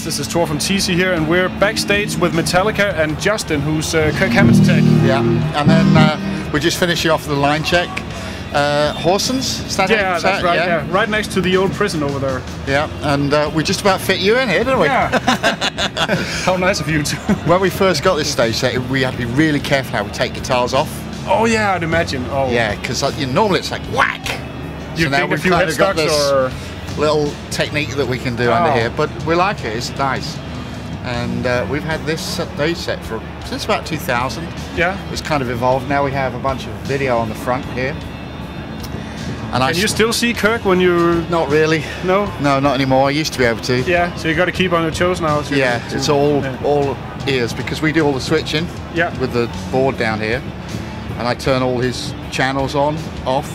guys, this is Tor from TC here, and we're backstage with Metallica and Justin, who's Kirk Hammett's tech. Yeah, and then we're just finishing off the line check. Horsens? Is that yeah, that's right. Yeah, right next to the old prison over there. Yeah, and we just about fit you in here, didn't we? Yeah. How nice of you too. When we first got this stage set, we had to be really careful how we take guitars off. Oh yeah, I'd imagine. Oh. Yeah, because normally it's like whack. You so now think a few headstocks or little technique that we can do under here, but we like it. It's nice. And we've had this stage set for since about 2000. Yeah. It's kind of evolved. Now we have a bunch of video on the front here. And Can you still see Kirk when you... Not really. No? No, not anymore. I used to be able to. Yeah, so you got to keep on your toes now. Yeah, it's all ears, because we do all the switching with the board down here. And I turn all his channels on, off,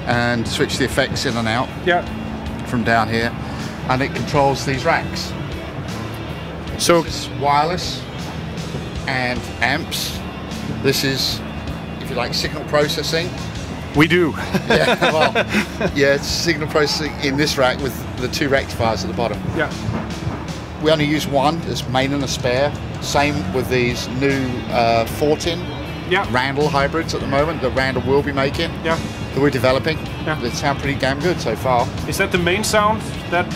and switch the effects in and out from down here. And it controls these racks. So it's wireless and amps. This is, if you like, signal processing. We do. Yeah, well, yeah, it's signal processing in this rack with the two rectifiers at the bottom. Yeah. We only use one as main and a spare. Same with these new 14 Randall hybrids at the moment that Randall will be making. Yeah. That we're developing. Yeah. They sound pretty damn good so far. Is that the main sound,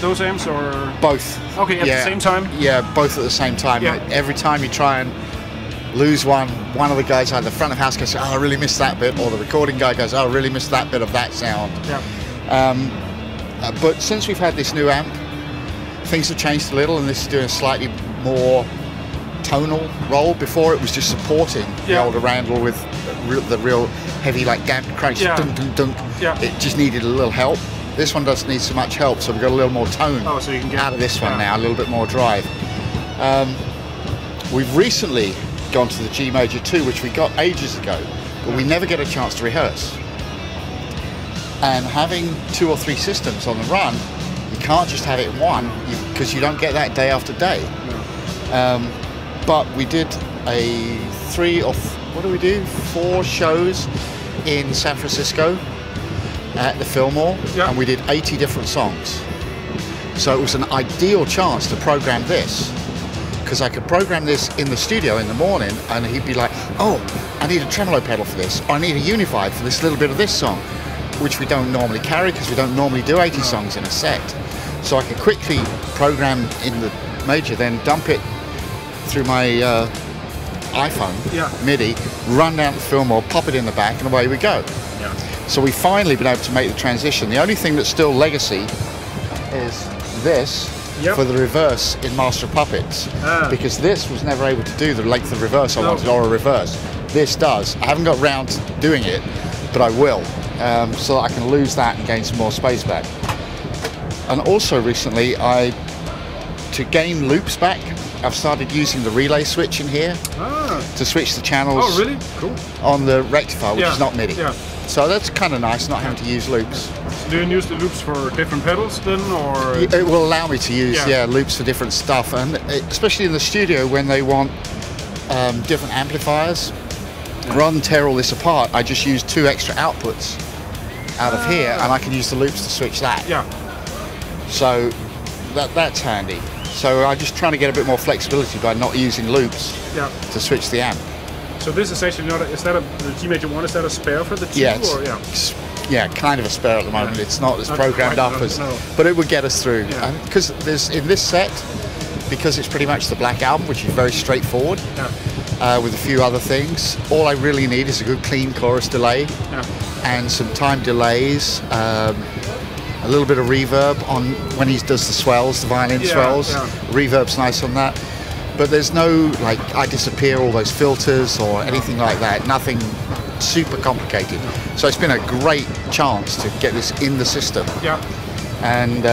those amps, or both? Okay, at the same time. Yeah, both at the same time. Yeah. Every time you try and lose one of the guys either the front of house goes, oh, I really missed that bit, or the recording guy goes, oh, I really missed that bit of that sound. Yeah. But since we've had this new amp, things have changed a little, and this is doing a slightly more tonal role. Before it was just supporting the older Randall with the real heavy, like damp crunch, dunk, dunk, dunk. Yeah. It just needed a little help. This one doesn't need so much help, so we've got a little more tone so you can get out of this one now, a little bit more drive. We've recently gone to the G Major 2, which we got ages ago, but we never get a chance to rehearse. And having 2 or 3 systems on the run, you can't just have it in one, because you don't get that day after day. No. But we did a 4 shows in San Francisco at the Fillmore, and we did 80 different songs. So it was an ideal chance to program this, because I could program this in the studio in the morning, and he'd be like, oh, I need a tremolo pedal for this, or I need a unified for this little bit of this song, which we don't normally carry because we don't normally do 80 songs in a set. So I could quickly program in the Major, then dump it through my iPhone, MIDI, run down to Fillmore, pop it in the back, and away we go. Yeah. So we've finally been able to make the transition. The only thing that's still legacy is this for the reverse in Master of Puppets, because this was never able to do the length of reverse I wanted, or a reverse. This does. I haven't got round to doing it, but I will, so that I can lose that and gain some more space back. And also recently, to gain loops back, I've started using the relay switch in here to switch the channels. Oh, really? Cool. On the rectifier, which is not MIDI. Yeah. So that's kind of nice, not having to use loops. So do you use the loops for different pedals then, or? It will allow me to use loops for different stuff, and especially in the studio when they want different amplifiers. Rather than tear all this apart, I just use 2 extra outputs out of here, and I can use the loops to switch that. Yeah. So that's handy. So I'm just trying to get a bit more flexibility by not using loops to switch the amp. So this is actually not the G Major 1, is that a spare for the 2? Yeah, kind of a spare at the moment. It's not as programmed up as, but it would get us through. Because there's in this set, because it's pretty much the Black Album, which is very straightforward, with a few other things. All I really need is a good clean chorus delay and some time delays. A little bit of reverb on when he does the swells, the violin swells. Reverb's nice on that. But there's no, like, I disappear all those filters or anything like that. Nothing super complicated. So it's been a great chance to get this in the system. And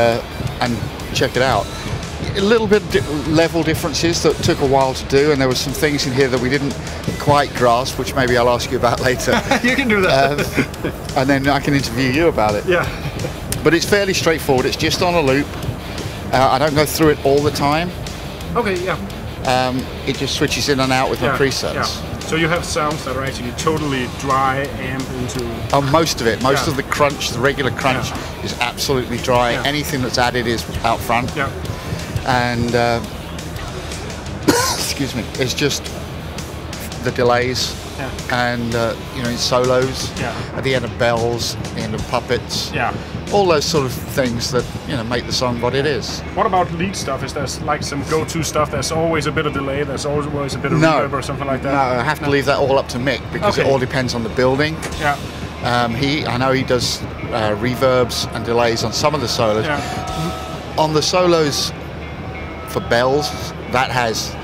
check it out. A little bit level differences that took a while to do, and there were some things in here that we didn't quite grasp, which maybe I'll ask you about later. You can do that. And then I can interview you about it. Yeah. But it's fairly straightforward. It's just on a loop. I don't go through it all the time. Okay, yeah. It just switches in and out with my presets. Yeah. So you have sounds that are actually totally dry amp into... Oh, most of it. Most of the crunch, the regular crunch, is absolutely dry. Anything that's added is out front. And excuse me, is just the delays. And in solos, at the end of bells, end of puppets, all those sort of things that make the song what it is. What about lead stuff? Is there like some go-to stuff? There's always a bit of delay. There's always a bit of reverb or something like that. No, I have to leave that all up to Mick because it all depends on the building. Yeah. I know he does reverbs and delays on some of the solos. Yeah. On the solos for bells, that has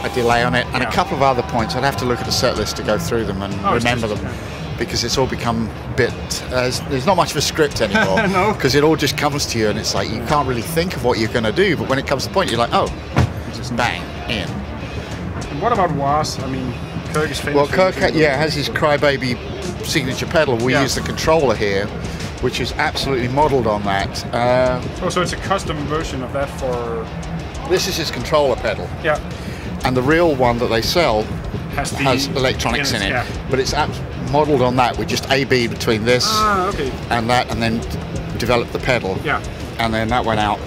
a delay on it, and a couple of other points. I'd have to look at the set list to go through them and remember them, because it's all become a bit. There's not much of a script anymore. No. Because it all just comes to you, and it's like you can't really think of what you're going to do. But when it comes to the point, you're like, oh, just bang in. And what about Was? I mean, Kirk is famous. Well, Kirk, has his Crybaby signature pedal. We use the controller here, which is absolutely modelled on that. So it's a custom version of that for. This is his controller pedal. Yeah. And the real one that they sell has electronics in it, but it's modelled on that. We just A/B between this and that, and then developed the pedal. Yeah. And then that went out.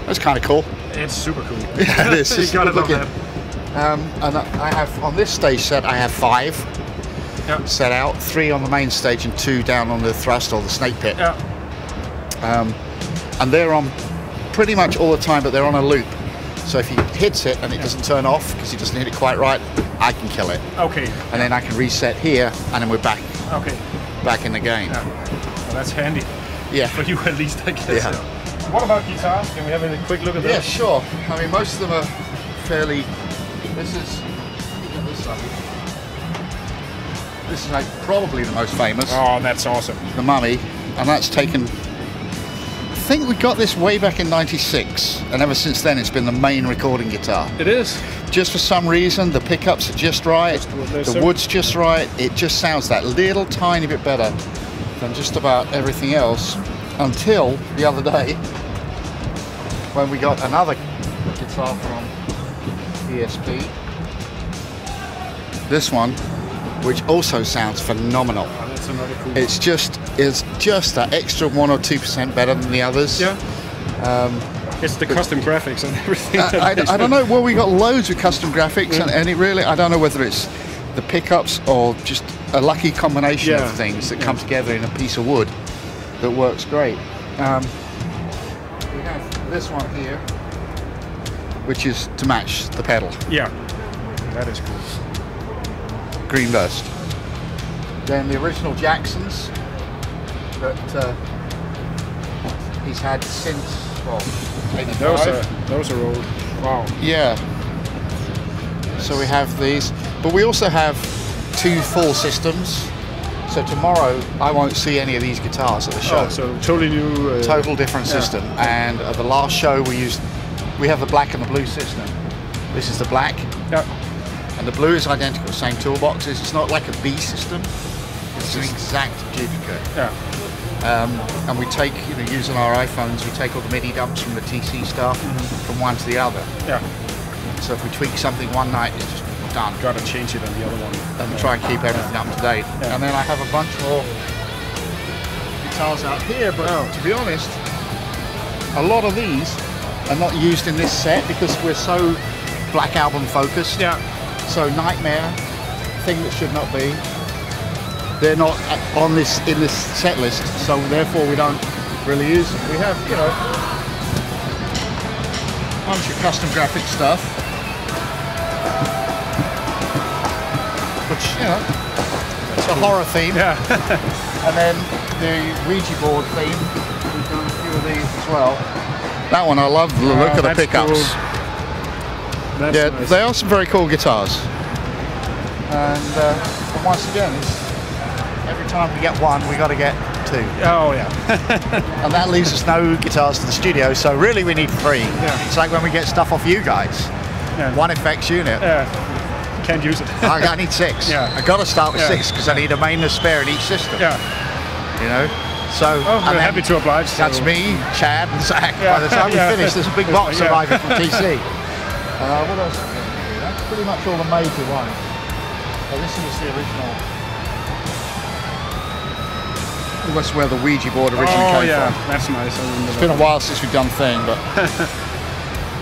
That's kind of cool. It's super cool. Yeah, it is. You got it on that. And I have on this stage set. I have 5 set out, 3 on the main stage and 2 down on the thrust or the snake pit. Yeah. And they're on pretty much all the time, but they're on a loop. So if he hits it and it doesn't turn off because he doesn't hit it quite right, I can kill it. Okay. And then I can reset here, and then we're back. Okay. Back in the game. Yeah. Well, that's handy. Yeah. For you at least, I guess. Yeah. What about guitars? Can we have a quick look at that? Yeah, sure. I mean, most of them are fairly. This is. This is like probably the most famous. Oh, that's awesome. The Mummy, and that's taken. I think we got this way back in '96, and ever since then it's been the main recording guitar. It is. Just for some reason, the pickups are just right, the wood's just right. It just sounds that little tiny bit better than just about everything else, until the other day when we got another guitar from ESP. This one, which also sounds phenomenal. Oh, that's another cool. It's just that extra 1 or 2% better than the others. Yeah. It's the custom graphics and everything. I don't know. Well, we got loads of custom graphics, and it really, I don't know whether it's the pickups or just a lucky combination of things that come together in a piece of wood that works great. We have this one here, which is to match the pedal. Yeah, that is cool. Green Burst. Then the original Jacksons that he's had since, well, 85. Those are old. Wow. Yeah. So we have these, but we also have 2 full systems. So tomorrow I won't see any of these guitars at the show. Oh, so totally new. Total different system. And at the last show we have the black and the blue system. This is the black. Yeah. And the blue is identical, same toolboxes. It's not like a B system. It's an exact duplicate. Yeah. And we take, using our iPhones, we take all the MIDI dumps from the TC stuff from one to the other. Yeah. So if we tweak something one night, it's just done. Got to change it on the other one. And try and keep everything up to date. Yeah. And then I have a bunch more guitars out here, but to be honest, a lot of these are not used in this set because we're so Black Album focused. Yeah. So Nightmare, Thing That Should Not Be, they're not in this set list, so therefore we don't really use them. We have, a bunch of custom graphic stuff, which, it's a horror theme. Yeah. And then the Ouija board theme, we've done a few of these as well. That one, I love the look of the pickups. Cool. That's nice. They are some very cool guitars. And once again, every time we get one, we got to get 2. Oh yeah. And that leaves us no guitars to the studio, so really we need 3. Yeah. It's like when we get stuff off you guys. Yeah. 1 effects unit. Yeah. Can't use it. I need 6. Yeah. I got to start with 6 because I need a main and spare in each system. Yeah. So we're happy to oblige. That's me, Chad, and Zach. By the time we finish, there's a big box arriving from TC. What else? That's pretty much all the major ones. Oh, this is the original. That's where the Ouija board originally came from. That's nice. It's been a while since we've done Thing, but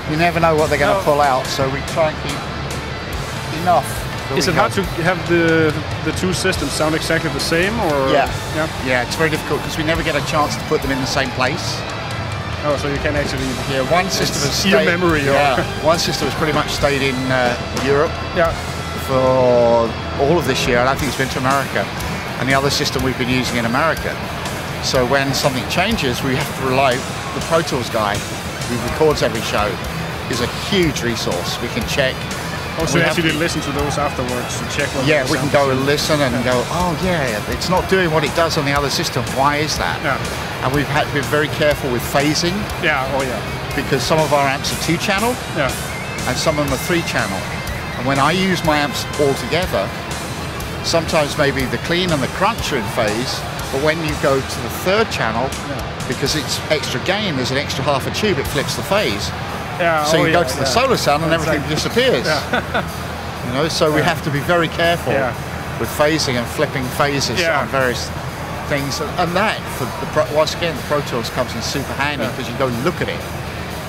you never know what they're going to pull out, so we try and keep enough. Is it hard to have the two systems sound exactly the same, or? Yeah, it's very difficult because we never get a chance to put them in the same place. Oh, so you can actually. Yeah, one system has stayed. Memory. Yeah, one system has pretty much stayed in Europe. Yeah. For all of this year, and I think it's been to America, and the other system we've been using in America. So when something changes, we have to rely. The Pro Tools guy who records every show is a huge resource. We can check. Also, you actually listen to those afterwards and check what. Yeah, we can go and listen and go, oh yeah, it's not doing what it does on the other system. Why is that? Yeah. And we've had to be very careful with phasing. Yeah. Oh yeah. Because some of our amps are 2-channel. Yeah. And some of them are 3-channel. And when I use my amps all together, sometimes maybe the clean and the crunch are in phase, but when you go to the 3rd channel, because it's extra gain, there's an extra half a tube, it flips the phase. Yeah, so you go to the solar sound and everything disappears. Yeah. You know, so we have to be very careful with phasing and flipping phases on various things. And that, once again, the Pro Tools comes in super handy because you go look at it.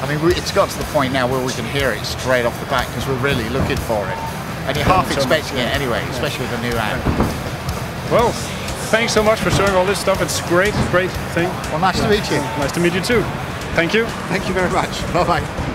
I mean, it's got to the point now where we can hear it straight off the bat because we're really looking for it. And you're half expecting it anyway, especially with a new amp. Well, thanks so much for showing all this stuff. It's great thing. Well, nice to meet you. Nice to meet you too. Thank you. Thank you very much. Bye-bye.